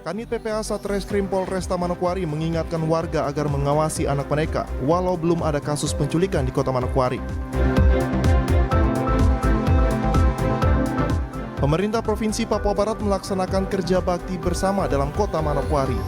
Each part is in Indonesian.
Kanit PPA Satreskrim Polresta Manokwari mengingatkan warga agar mengawasi anak mereka walau belum ada kasus penculikan di Kota Manokwari. Pemerintah Provinsi Papua Barat melaksanakan kerja bakti bersama dalam Kota Manokwari.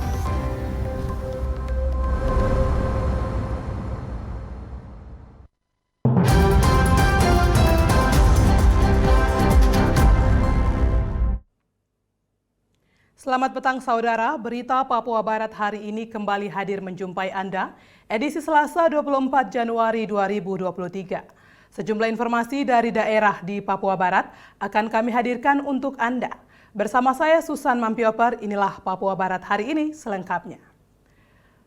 Selamat petang saudara, berita Papua Barat hari ini kembali hadir menjumpai Anda, edisi Selasa 24 Januari 2023. Sejumlah informasi dari daerah di Papua Barat akan kami hadirkan untuk Anda. Bersama saya Susan Mampioper, inilah Papua Barat hari ini selengkapnya.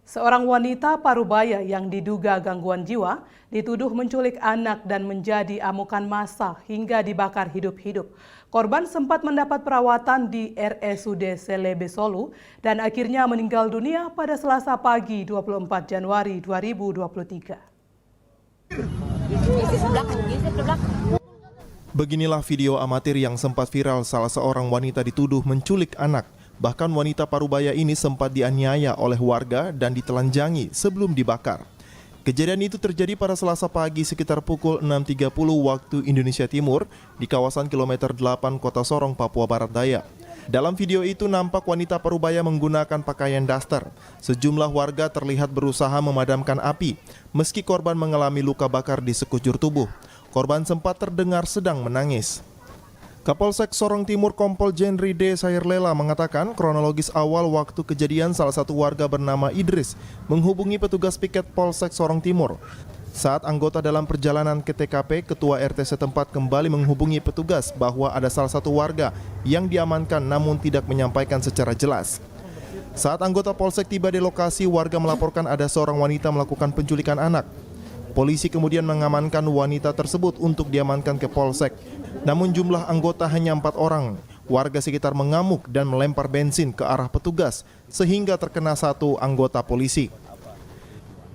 Seorang wanita parubaya yang diduga gangguan jiwa dituduh menculik anak dan menjadi amukan massa hingga dibakar hidup-hidup. Korban sempat mendapat perawatan di RSUD Selebe Solu dan akhirnya meninggal dunia pada Selasa pagi 24 Januari 2023. Beginilah video amatir yang sempat viral salah seorang wanita dituduh menculik anak. Bahkan wanita parubaya ini sempat dianiaya oleh warga dan ditelanjangi sebelum dibakar. Kejadian itu terjadi pada Selasa pagi sekitar pukul 6.30 waktu Indonesia Timur di kawasan kilometer 8 Kota Sorong, Papua Barat Daya. Dalam video itu nampak wanita parubaya menggunakan pakaian daster. Sejumlah warga terlihat berusaha memadamkan api, meski korban mengalami luka bakar di sekujur tubuh. Korban sempat terdengar sedang menangis. Kapolsek Sorong Timur Kompol Jenri D. Sairlela mengatakan kronologis awal waktu kejadian salah satu warga bernama Idris menghubungi petugas piket Polsek Sorong Timur. Saat anggota dalam perjalanan ke TKP, ketua RT setempat kembali menghubungi petugas bahwa ada salah satu warga yang diamankan namun tidak menyampaikan secara jelas. Saat anggota Polsek tiba di lokasi, warga melaporkan ada seorang wanita melakukan penculikan anak. Polisi kemudian mengamankan wanita tersebut untuk diamankan ke Polsek. Namun jumlah anggota hanya 4 orang. Warga sekitar mengamuk dan melempar bensin ke arah petugas sehingga terkena satu anggota polisi.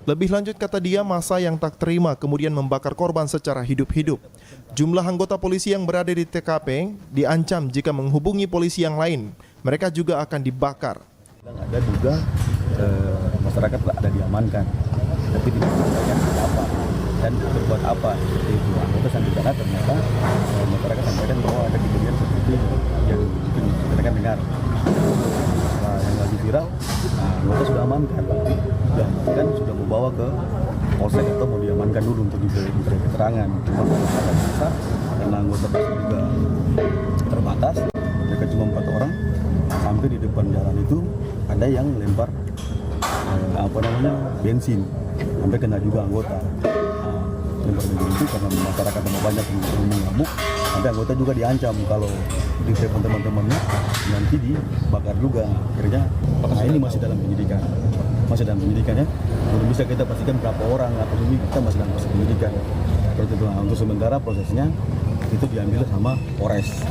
Lebih lanjut kata dia, massa yang tak terima kemudian membakar korban secara hidup-hidup. Jumlah anggota polisi yang berada di TKP diancam jika menghubungi polisi yang lain. Mereka juga akan dibakar. Ada duga masyarakat ada diamankan, tapi tidak disampaikan apa dan berbuat apa seperti itu. Anggota sampai sana ternyata masyarakat sampaikan bahwa ada kejadian seperti itu yang mungkin mereka dengar. Setelah yang lagi viral, anggota sudah amankan, sudah membawa ke polsek atau mau diamankan dulu untuk diberi keterangan. Cuma masyarakat bisa karena anggota pasti juga terbatas, mereka cuma 4 orang. Sampai di depan jalan itu ada yang lempar bensin, sampai kena juga anggota. Lempar bensin itu karena masyarakat yang banyak yang mengamuk, nanti anggota juga diancam kalau di telepon teman-temannya nanti dibakar juga. Akhirnya ini masih dalam penyidikan, ya. Belum bisa kita pastikan berapa orang atau ini, kita masih dalam proses penyidikan. Untuk sementara prosesnya itu diambil sama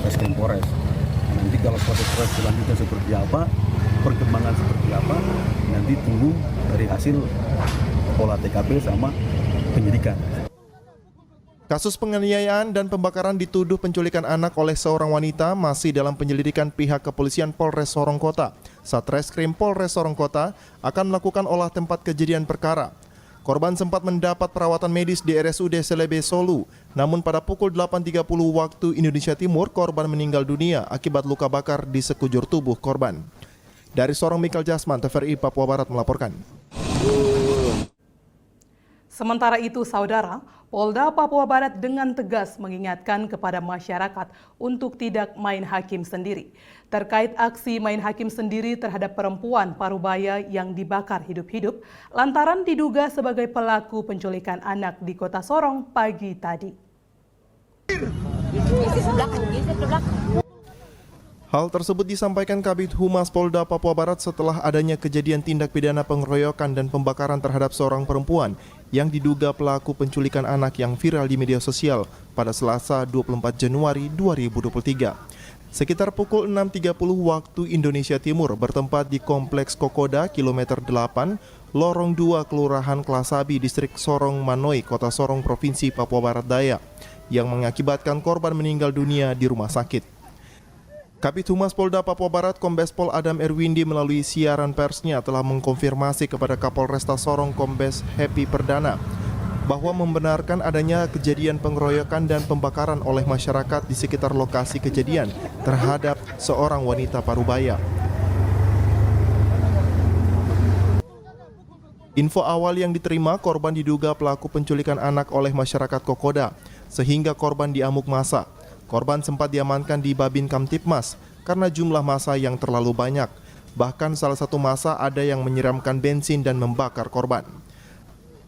Reskrim Polres. Nanti kalau proses selanjutnya seperti apa, perkembangan seperti apa, nanti tunggu dari hasil olah TKP sama penyidikan. Kasus penganiayaan dan pembakaran dituduh penculikan anak oleh seorang wanita masih dalam penyelidikan pihak kepolisian Polres Sorong Kota. Satreskrim Polres Sorong Kota akan melakukan olah tempat kejadian perkara. Korban sempat mendapat perawatan medis di RSUD Selebe Solu, namun pada pukul 8.30 waktu Indonesia Timur, korban meninggal dunia akibat luka bakar di sekujur tubuh korban. Dari Sorong, Mikal Jasman, TVRI Papua Barat melaporkan. Sementara itu, saudara, Polda Papua Barat dengan tegas mengingatkan kepada masyarakat untuk tidak main hakim sendiri. Terkait aksi main hakim sendiri terhadap perempuan parubaya yang dibakar hidup-hidup lantaran diduga sebagai pelaku penculikan anak di Kota Sorong pagi tadi. Hal tersebut disampaikan Kabid Humas Polda Papua Barat setelah adanya kejadian tindak pidana pengeroyokan dan pembakaran terhadap seorang perempuan yang diduga pelaku penculikan anak yang viral di media sosial pada Selasa 24 Januari 2023. Sekitar pukul 6.30 waktu Indonesia Timur bertempat di Kompleks Kokoda, kilometer 8, Lorong 2, Kelurahan Klasabi, Distrik Sorong Manoi, Kota Sorong, Provinsi Papua Barat Daya, yang mengakibatkan korban meninggal dunia di rumah sakit. Kabid Humas Polda Papua Barat Kombes Pol Adam Erwindi melalui siaran persnya telah mengkonfirmasi kepada Kapolresta Sorong Kombes Happy Perdana bahwa membenarkan adanya kejadian pengeroyokan dan pembakaran oleh masyarakat di sekitar lokasi kejadian terhadap seorang wanita parubaya. Info awal yang diterima, korban diduga pelaku penculikan anak oleh masyarakat Kokoda, sehingga korban diamuk massa. Korban sempat diamankan di Babin Kamtipmas karena jumlah massa yang terlalu banyak. Bahkan salah satu massa ada yang menyiramkan bensin dan membakar korban.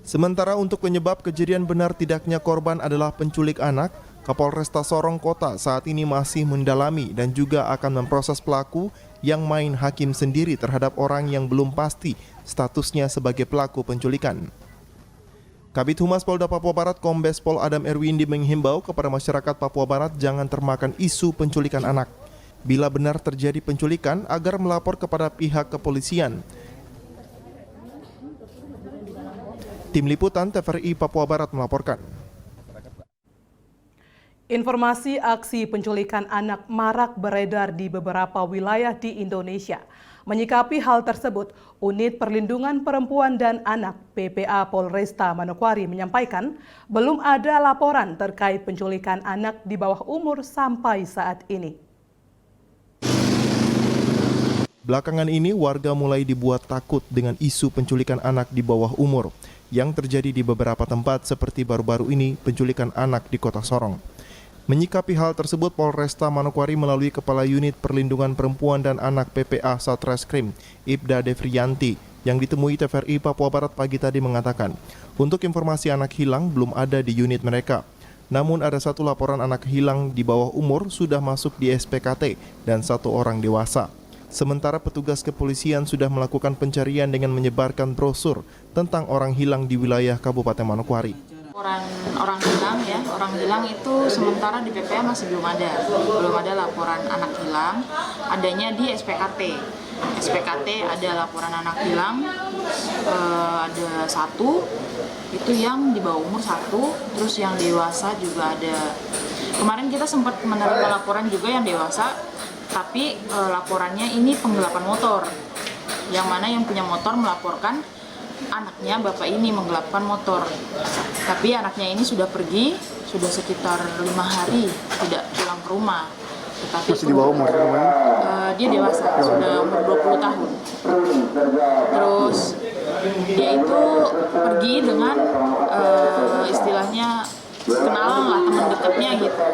Sementara untuk penyebab kejadian benar tidaknya korban adalah penculik anak, Kapolresta Sorong Kota saat ini masih mendalami dan juga akan memproses pelaku yang main hakim sendiri terhadap orang yang belum pasti statusnya sebagai pelaku penculikan. Kabid Humas Polda Papua Barat Kombes Pol Adam Erwindi menghimbau kepada masyarakat Papua Barat jangan termakan isu penculikan anak. Bila benar terjadi penculikan, agar melapor kepada pihak kepolisian. Tim Liputan TVRI Papua Barat melaporkan. Informasi aksi penculikan anak marak beredar di beberapa wilayah di Indonesia. Menyikapi hal tersebut, Unit Perlindungan Perempuan dan Anak PPA Polresta Manokwari menyampaikan belum ada laporan terkait penculikan anak di bawah umur sampai saat ini. Belakangan ini warga mulai dibuat takut dengan isu penculikan anak di bawah umur yang terjadi di beberapa tempat seperti baru-baru ini penculikan anak di Kota Sorong. Menyikapi hal tersebut, Polresta Manokwari melalui Kepala Unit Perlindungan Perempuan dan Anak PPA Satreskrim, Ibda Devrianti, yang ditemui TVRI Papua Barat pagi tadi mengatakan, untuk informasi anak hilang belum ada di unit mereka. Namun ada satu laporan anak hilang di bawah umur sudah masuk di SPKT dan satu orang dewasa. Sementara petugas kepolisian sudah melakukan pencarian dengan menyebarkan brosur tentang orang hilang di wilayah Kabupaten Manokwari. Orang hilang itu sementara di PPA masih belum ada laporan anak hilang, adanya di SPKT. SPKT ada laporan anak hilang, ada satu, itu yang di bawah umur satu, terus yang dewasa juga ada. Kemarin kita sempat menerima laporan juga yang dewasa, tapi laporannya ini penggelapan motor, yang mana yang punya motor melaporkan anaknya bapak ini menggelapkan motor, tapi anaknya ini sudah pergi, sudah sekitar 5 hari tidak pulang ke rumah. Tetapi masih di bawah umur? Dia dewasa, sudah umur 20 tahun. Terus dia itu pergi dengan istilahnya kenalan lah, teman dekatnya gitu,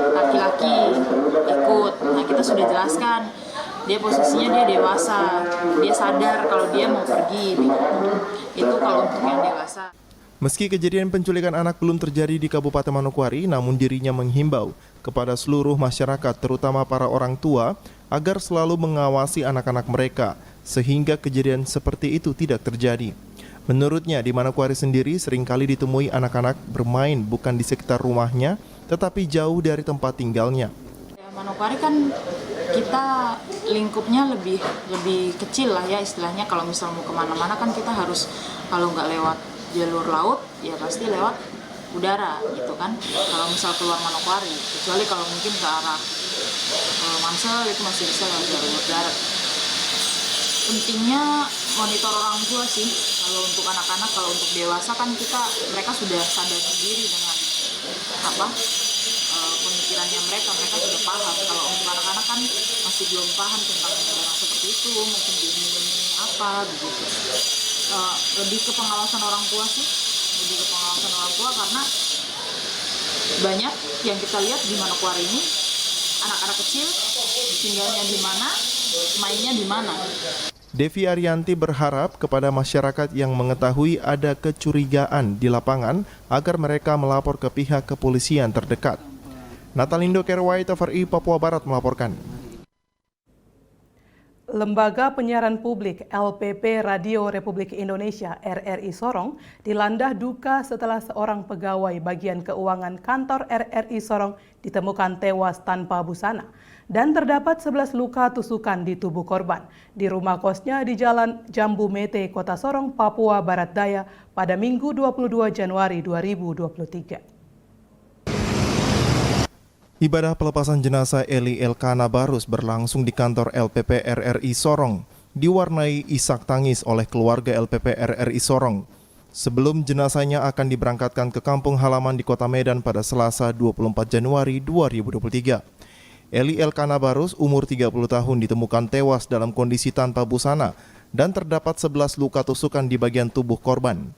laki-laki ikut. Nah, kita sudah jelaskan dia posisinya dia dewasa, dia sadar kalau dia mau pergi. Itu kalau untuk yang dewasa. Meski kejadian penculikan anak belum terjadi di Kabupaten Manokwari, namun dirinya menghimbau kepada seluruh masyarakat, terutama para orang tua, agar selalu mengawasi anak-anak mereka, sehingga kejadian seperti itu tidak terjadi. Menurutnya, di Manokwari sendiri seringkali ditemui anak-anak bermain bukan di sekitar rumahnya, tetapi jauh dari tempat tinggalnya. Manokwari kan kita lingkupnya lebih kecil lah ya istilahnya. Kalau misal mau kemana-mana kan kita harus, kalau nggak lewat jalur laut ya pasti lewat udara gitu kan. Kalau misal keluar Manokwari, kecuali kalau mungkin ke arah Mansel itu masih bisa lewat jalur darat. Pentingnya monitor orang tua sih. Kalau untuk anak-anak, kalau untuk dewasa kan mereka sudah sadar sendiri dengan pemikirannya mereka sudah paham. Kalau untuk anak-anak kan masih belum paham tentang barang seperti itu, mungkin diiming-imingi apa begitu. Lebih ke pengawasan orang tua sih, karena banyak yang kita lihat di Manokwari ini anak-anak kecil tinggalnya di mana, mainnya di mana. Devi Arianti berharap kepada masyarakat yang mengetahui ada kecurigaan di lapangan agar mereka melapor ke pihak kepolisian terdekat. Natalindo Kerwai, TVRI Papua Barat melaporkan. Lembaga Penyiaran Publik LPP Radio Republik Indonesia RRI Sorong dilanda duka setelah seorang pegawai bagian keuangan kantor RRI Sorong ditemukan tewas tanpa busana dan terdapat 11 luka tusukan di tubuh korban di rumah kosnya di Jalan Jambu Mete, Kota Sorong, Papua Barat Daya pada Minggu 22 Januari 2023. Ibadah pelepasan jenazah Eli Elkana Barus berlangsung di kantor LPP RRI Sorong, diwarnai isak tangis oleh keluarga LPP RRI Sorong. Sebelum jenazahnya akan diberangkatkan ke kampung halaman di Kota Medan pada Selasa 24 Januari 2023. Eli Elkana Barus, umur 30 tahun, ditemukan tewas dalam kondisi tanpa busana dan terdapat 11 luka tusukan di bagian tubuh korban.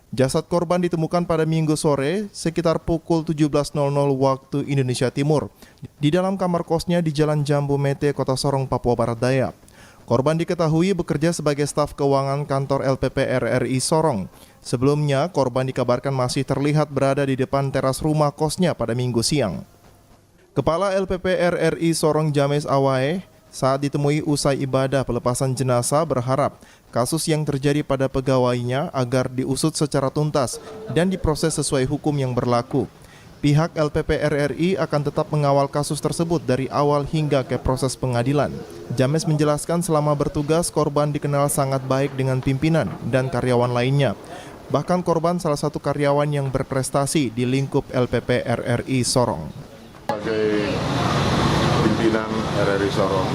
Jasad korban ditemukan pada Minggu sore sekitar pukul 17.00 waktu Indonesia Timur di dalam kamar kosnya di Jalan Jambu Mete, Kota Sorong, Papua Barat Daya. Korban diketahui bekerja sebagai staf keuangan kantor LPP RRI Sorong. Sebelumnya, korban dikabarkan masih terlihat berada di depan teras rumah kosnya pada Minggu siang. Kepala LPP RRI Sorong James Awae saat ditemui usai ibadah pelepasan jenazah berharap kasus yang terjadi pada pegawainya agar diusut secara tuntas dan diproses sesuai hukum yang berlaku. Pihak LPP RRI akan tetap mengawal kasus tersebut dari awal hingga ke proses pengadilan. James menjelaskan selama bertugas korban dikenal sangat baik dengan pimpinan dan karyawan lainnya. Bahkan korban salah satu karyawan yang berprestasi di lingkup LPP RRI Sorong. Sebagai pimpinan RRI Sorong,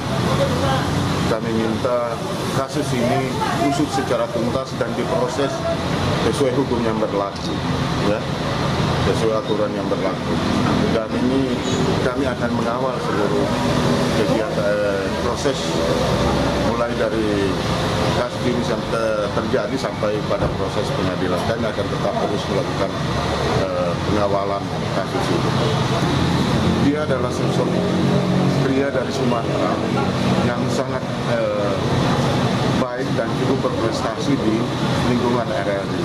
kami minta kasus ini usut secara tuntas dan diproses sesuai hukum yang berlaku, ya, sesuai aturan yang berlaku. Dan ini kami akan mengawal seluruh kegiatan proses mulai dari kasus ini terjadi sampai pada proses pengadilan. Kami akan tetap terus melakukan pengawalan kasus ini. Dia adalah sosok pria dari Sumatera yang sangat baik dan cukup berprestasi di lingkungan RRI.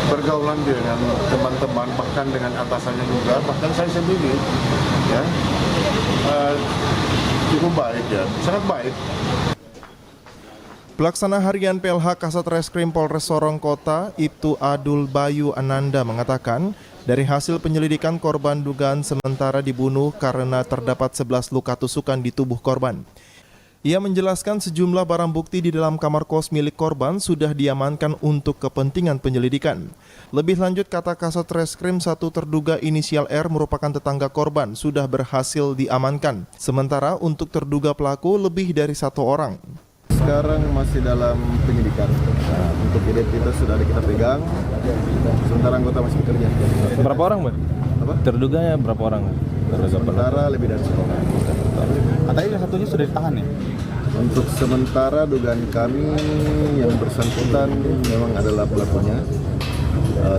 Pergaulan dengan teman-teman, bahkan dengan atasannya juga, bahkan saya sendiri, ya, cukup baik, ya, sangat baik. Pelaksana Harian PLH Kasat Reskrim Polres Sorong Kota, Ibtu Adul Bayu Ananda mengatakan, dari hasil penyelidikan korban dugaan sementara dibunuh karena terdapat 11 luka tusukan di tubuh korban. Ia menjelaskan sejumlah barang bukti di dalam kamar kos milik korban sudah diamankan untuk kepentingan penyelidikan. Lebih lanjut, kata Kasat Reskrim, satu terduga inisial R merupakan tetangga korban sudah berhasil diamankan. Sementara untuk terduga pelaku lebih dari 1 orang. Sekarang masih dalam penyidikan. Nah, untuk identitas sudah kita pegang. Sementara anggota masih bekerja. Berapa orang, Bang? Apa? Terduganya berapa orang? Sementara lebih dari 1 orang. Katanya satunya sudah ditahan ya? Untuk sementara dugaan kami yang bersangkutan memang adalah pelakunya.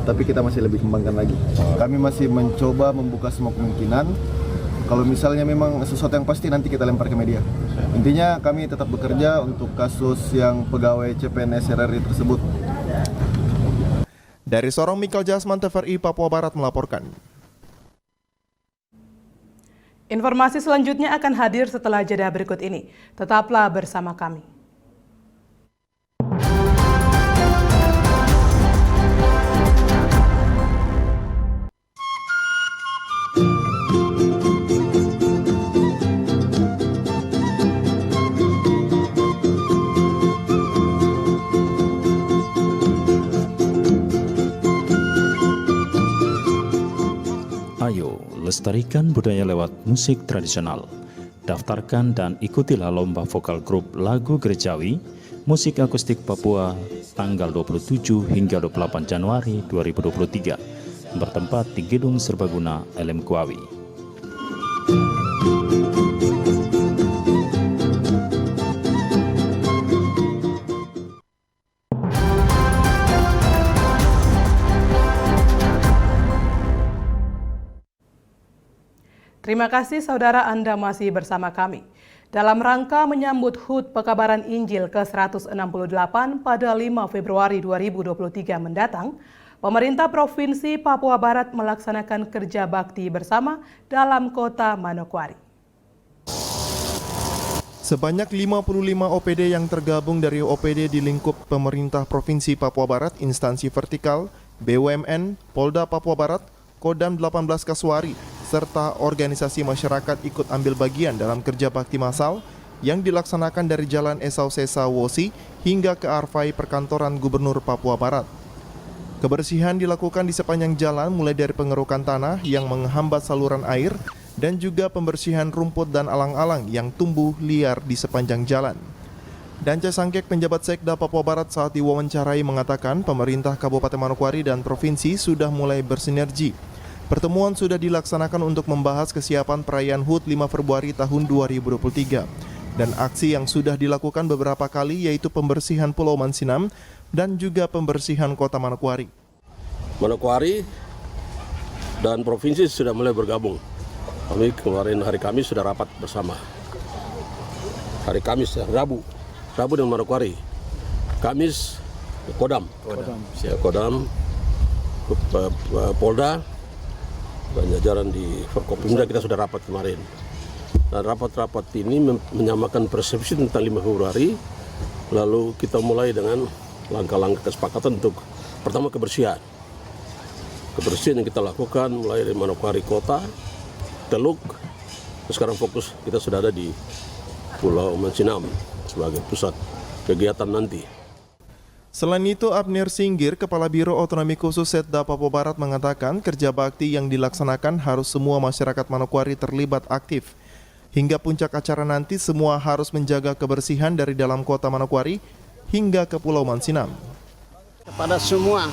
Tapi kita masih lebih kembangkan lagi. Kami masih mencoba membuka semua kemungkinan. Kalau misalnya memang sesuatu yang pasti nanti kita lempar ke media. Intinya kami tetap bekerja untuk kasus yang pegawai CPNS RRI tersebut. Dari Sorong, Mikal Jasman, TVRI Papua Barat melaporkan. Informasi selanjutnya akan hadir setelah jeda berikut ini. Tetaplah bersama kami. Ayo, lestarikan budaya lewat musik tradisional. Daftarkan dan ikutilah lomba vokal grup lagu gerejawi, musik akustik Papua tanggal 27 hingga 28 Januari 2023, bertempat di Gedung Serbaguna LM Kuawi. Terima kasih saudara, Anda masih bersama kami. Dalam rangka menyambut HUT Pekabaran Injil ke-168 pada 5 Februari 2023 mendatang, pemerintah Provinsi Papua Barat melaksanakan kerja bakti bersama dalam kota Manokwari. Sebanyak 55 OPD yang tergabung dari OPD di lingkup pemerintah Provinsi Papua Barat, instansi vertikal, BUMN, Polda Papua Barat, Kodam 18 Kasuari, serta organisasi masyarakat ikut ambil bagian dalam kerja bakti massal yang dilaksanakan dari Jalan Esau Sesa Wosi hingga ke Arfai Perkantoran Gubernur Papua Barat. Kebersihan dilakukan di sepanjang jalan mulai dari pengerukan tanah yang menghambat saluran air dan juga pembersihan rumput dan alang-alang yang tumbuh liar di sepanjang jalan. Danca Sangkek, penjabat Sekda Papua Barat, saat diwawancarai mengatakan pemerintah Kabupaten Manokwari dan Provinsi sudah mulai bersinergi. Pertemuan sudah dilaksanakan untuk membahas kesiapan perayaan HUT 5 Februari tahun 2023. Dan aksi yang sudah dilakukan beberapa kali yaitu pembersihan Pulau Mansinam dan juga pembersihan Kota Manokwari. Manokwari dan Provinsi sudah mulai bergabung. Kami kemarin hari Kamis sudah rapat bersama. Hari Kamis, Rabu dengan Manokwari. Kamis Kodam. Polda dan jajaran di Forkopimda kita sudah rapat kemarin. Dan rapat-rapat ini menyamakan persepsi tentang 5 Februari. Lalu kita mulai dengan langkah-langkah kesepakatan untuk pertama kebersihan. Kebersihan yang kita lakukan mulai dari Manokwari Kota, Teluk, sekarang fokus kita sudah ada di Pulau Mansinam sebagai pusat kegiatan nanti. Selain itu, Abner Singgir, Kepala Biro Otonomi Khusus Setda Papua Barat mengatakan kerja bakti yang dilaksanakan harus semua masyarakat Manokwari terlibat aktif. Hingga puncak acara nanti semua harus menjaga kebersihan dari dalam kota Manokwari hingga ke Pulau Mansinam. Kepada semua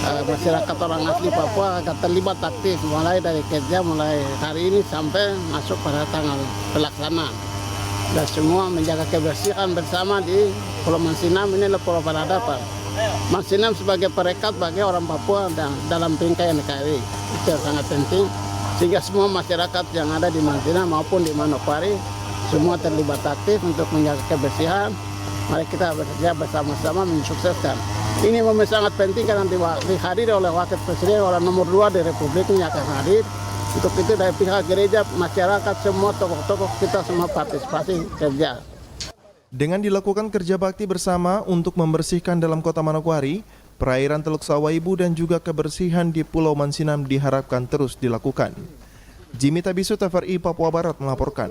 masyarakat orang asli Papua akan terlibat aktif mulai dari kerja mulai hari ini sampai masuk pada tanggal pelaksanaan. Dan semua menjaga kebersihan bersama di Pulau Mansinam. Ini adalah pulau peradaban. Mansinam sebagai perekat bagi orang Papua dan dalam bingkai NKRI. Itu yang sangat penting. Sehingga semua masyarakat yang ada di Mansinam maupun di Manokwari semua terlibat aktif untuk menjaga kebersihan. Mari kita bekerja bersama-sama mensukseskan. Ini memang sangat penting karena dihadiri oleh Wakil Presiden orang nomor 2 di Republik ini akan hadir. Untuk itu dari pihak gereja, masyarakat, semua tokoh-tokoh kita semua partisipasi kerja. Dengan dilakukan kerja bakti bersama untuk membersihkan dalam kota Manokwari, perairan Teluk Sawaibu dan juga kebersihan di Pulau Mansinam diharapkan terus dilakukan. Jimmy Tabisu, TVRI Papua Barat melaporkan.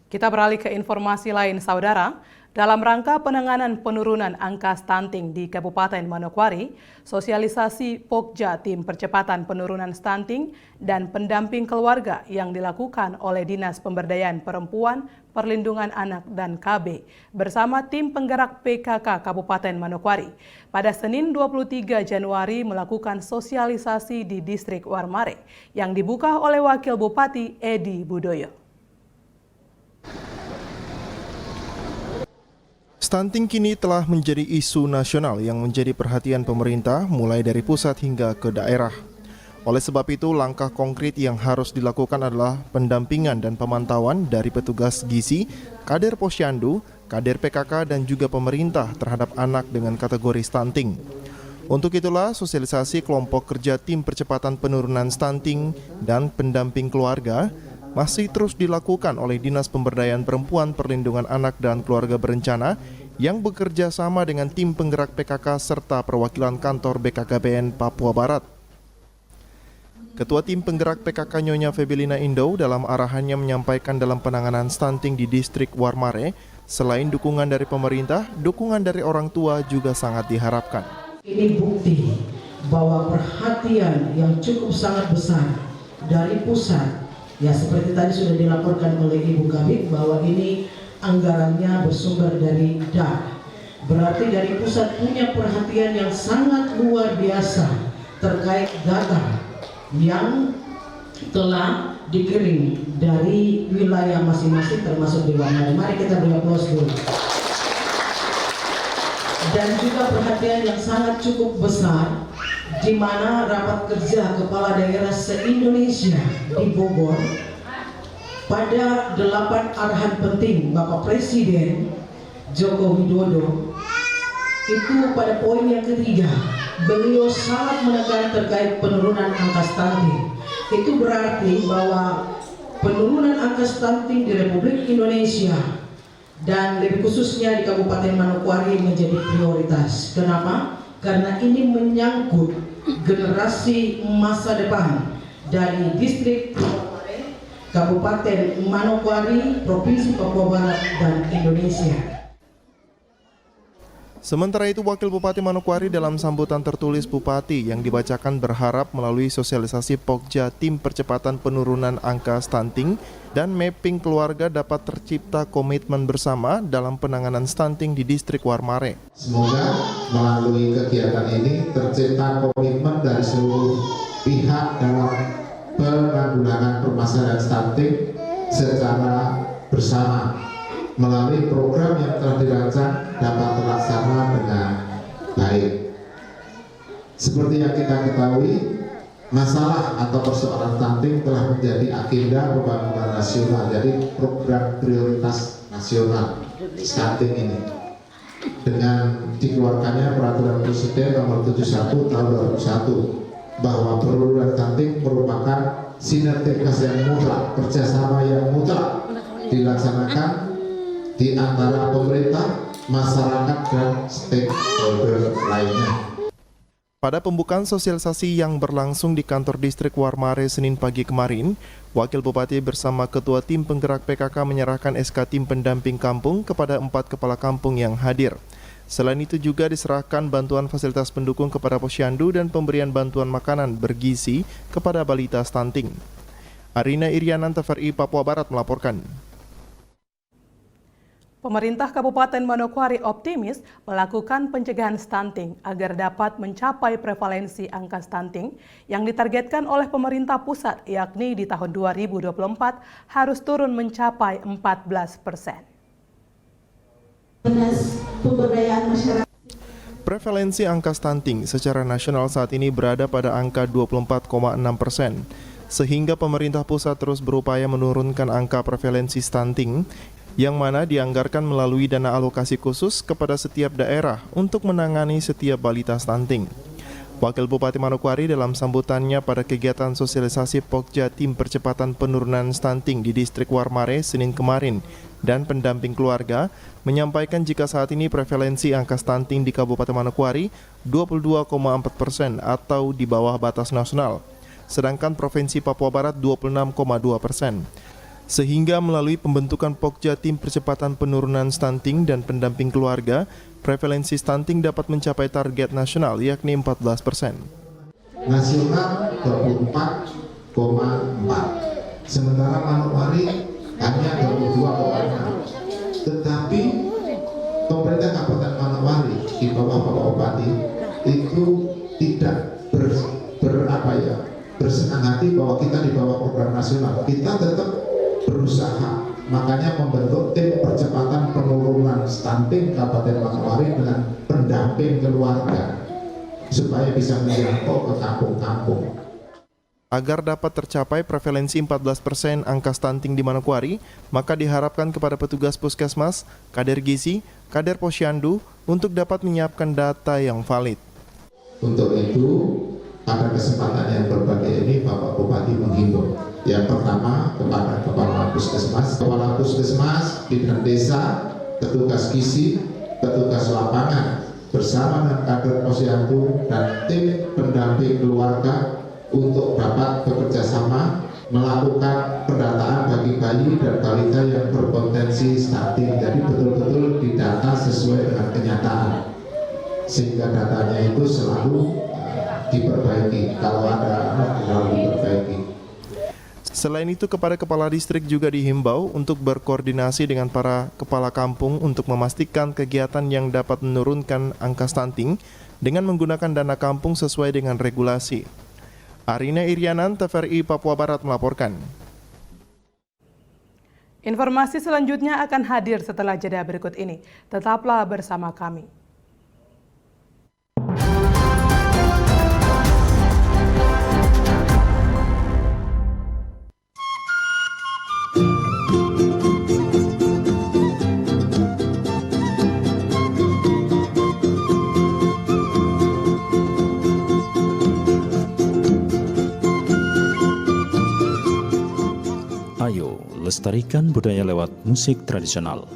Kita beralih ke informasi lain, saudara. Dalam rangka penanganan penurunan angka stunting di Kabupaten Manokwari, sosialisasi Pokja Tim Percepatan Penurunan Stunting dan Pendamping Keluarga yang dilakukan oleh Dinas Pemberdayaan Perempuan, Perlindungan Anak dan KB bersama tim penggerak PKK Kabupaten Manokwari pada Senin 23 Januari melakukan sosialisasi di Distrik Warmare yang dibuka oleh Wakil Bupati Edi Budoyo. Stunting kini telah menjadi isu nasional yang menjadi perhatian pemerintah mulai dari pusat hingga ke daerah. Oleh sebab itu, langkah konkret yang harus dilakukan adalah pendampingan dan pemantauan dari petugas gizi, kader posyandu, kader PKK dan juga pemerintah terhadap anak dengan kategori stunting. Untuk itulah, sosialisasi kelompok kerja tim percepatan penurunan stunting dan pendamping keluarga masih terus dilakukan oleh Dinas Pemberdayaan Perempuan, Perlindungan Anak dan Keluarga Berencana yang bekerja sama dengan tim penggerak PKK serta perwakilan kantor BKKBN Papua Barat. Ketua tim penggerak PKK Nyonya Febelina Indo dalam arahannya menyampaikan dalam penanganan stunting di Distrik Warmare, selain dukungan dari pemerintah, dukungan dari orang tua juga sangat diharapkan. Ini bukti bahwa perhatian yang cukup sangat besar dari pusat, ya seperti tadi sudah dilaporkan oleh Ibu Kabid bahwa ini anggarannya bersumber dari DAP. Berarti dari pusat punya perhatian yang sangat luar biasa terkait data yang telah dikirim dari wilayah masing-masing termasuk di Warmare. Mari kita beri aplaus dulu. Dan juga perhatian yang sangat cukup besar di mana rapat kerja kepala daerah se-Indonesia di Bogor pada 8 arahan penting Bapak Presiden Joko Widodo itu pada poin yang ketiga beliau sangat menekan terkait penurunan angka stunting. Itu berarti bahwa penurunan angka stunting di Republik Indonesia dan lebih khususnya di Kabupaten Manokwari menjadi prioritas. Kenapa? Karena ini menyangkut generasi masa depan dari distrik Kabupaten Manokwari, Provinsi Papua Barat, dan Indonesia. Sementara itu, Wakil Bupati Manokwari dalam sambutan tertulis Bupati yang dibacakan berharap melalui sosialisasi Pokja Tim Percepatan Penurunan Angka Stunting dan mapping keluarga dapat tercipta komitmen bersama dalam penanganan stunting di Distrik Warmare. Semoga melalui kegiatan ini tercipta komitmen dari seluruh pihak dalam penanggulangan permasalahan stunting secara bersama. Melalui program yang telah dirancang dapat terlaksana dengan baik. Seperti yang kita ketahui, masalah atau persoalan stunting telah menjadi agenda pembangunan nasional, jadi program prioritas nasional stunting ini. Dengan dikeluarkannya Peraturan Presiden Nomor 71 Tahun 2001 bahwa penurunan stunting merupakan sinergitas yang mutlak, kerjasama yang mutlak dilaksanakan di antara pemerintah, masyarakat, dan stakeholder lainnya. Pada pembukaan sosialisasi yang berlangsung di kantor Distrik Warmare Senin pagi kemarin, Wakil Bupati bersama Ketua Tim Penggerak PKK menyerahkan SK Tim Pendamping Kampung kepada 4 kepala kampung yang hadir. Selain itu juga diserahkan bantuan fasilitas pendukung kepada posyandu dan pemberian bantuan makanan bergizi kepada balita stunting. Arina Irianan, TVRI Papua Barat melaporkan. Pemerintah Kabupaten Manokwari optimis melakukan pencegahan stunting agar dapat mencapai prevalensi angka stunting yang ditargetkan oleh pemerintah pusat, yakni di tahun 2024 harus turun mencapai 14%. Prevalensi angka stunting secara nasional saat ini berada pada angka 24,6%, sehingga pemerintah pusat terus berupaya menurunkan angka prevalensi stunting yang mana dianggarkan melalui dana alokasi khusus kepada setiap daerah untuk menangani setiap balita stunting. Wakil Bupati Manokwari dalam sambutannya pada kegiatan sosialisasi Pokja Tim Percepatan Penurunan Stunting di Distrik Warmare Senin kemarin dan pendamping keluarga menyampaikan jika saat ini prevalensi angka stunting di Kabupaten Manokwari 22,4% atau di bawah batas nasional, sedangkan Provinsi Papua Barat 26,2%. Sehingga melalui pembentukan Pokja Tim Percepatan Penurunan Stunting dan pendamping keluarga, prevalensi stunting dapat mencapai target nasional yakni 14%. Nasional 24,4, sementara Manokwari hanya 22,6. Tetapi pemerintah Kabupaten Manokwari di bawah Bapak Bupati itu tidak bersenang hati bahwa kita di bawah program nasional. Kita tetap berusaha, makanya membentuk tim percepatan penurunan stunting Kabupaten Manokwari dengan pendamping keluarga supaya bisa menjangkau ke kampung-kampung. Agar dapat tercapai prevalensi 14% angka stunting di Manokwari, maka diharapkan kepada petugas puskesmas, kader gizi, kader posyandu untuk dapat menyiapkan data yang valid. Untuk itu, pada kesempatan yang berbahagia ini Bapak Bupati menghimbau yang pertama kepada kepala puskesmas, bidan desa, petugas gizi, petugas lapangan bersama dengan kader posyandu dan tim pendamping keluarga untuk dapat bekerja sama melakukan pendataan bagi bayi dan balita yang berpotensi stunting. Jadi betul-betul didata sesuai dengan kenyataan sehingga datanya itu selalu diperbaiki, kalau ada selalu diperbaiki. Selain itu, kepada kepala distrik juga dihimbau untuk berkoordinasi dengan para kepala kampung untuk memastikan kegiatan yang dapat menurunkan angka stunting dengan menggunakan dana kampung sesuai dengan regulasi. Arina Irianan, TVRI Papua Barat melaporkan. Informasi selanjutnya akan hadir setelah jeda berikut ini. Tetaplah bersama kami. Ayo, lestarikan budaya lewat musik tradisional.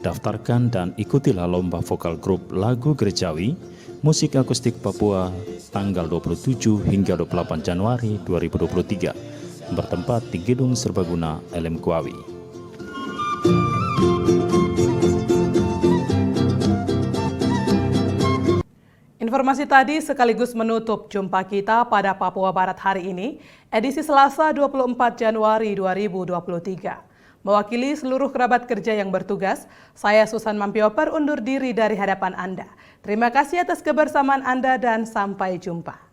Daftarkan dan ikutilah lomba vokal grup lagu gerejawi, musik akustik Papua tanggal 27 hingga 28 Januari 2023, bertempat di Gedung Serbaguna LM Kuawi. Informasi tadi sekaligus menutup jumpa kita pada Papua Barat hari ini, edisi Selasa 24 Januari 2023. Mewakili seluruh kerabat kerja yang bertugas, saya Susan Mampioper undur diri dari hadapan Anda. Terima kasih atas kebersamaan Anda dan sampai jumpa.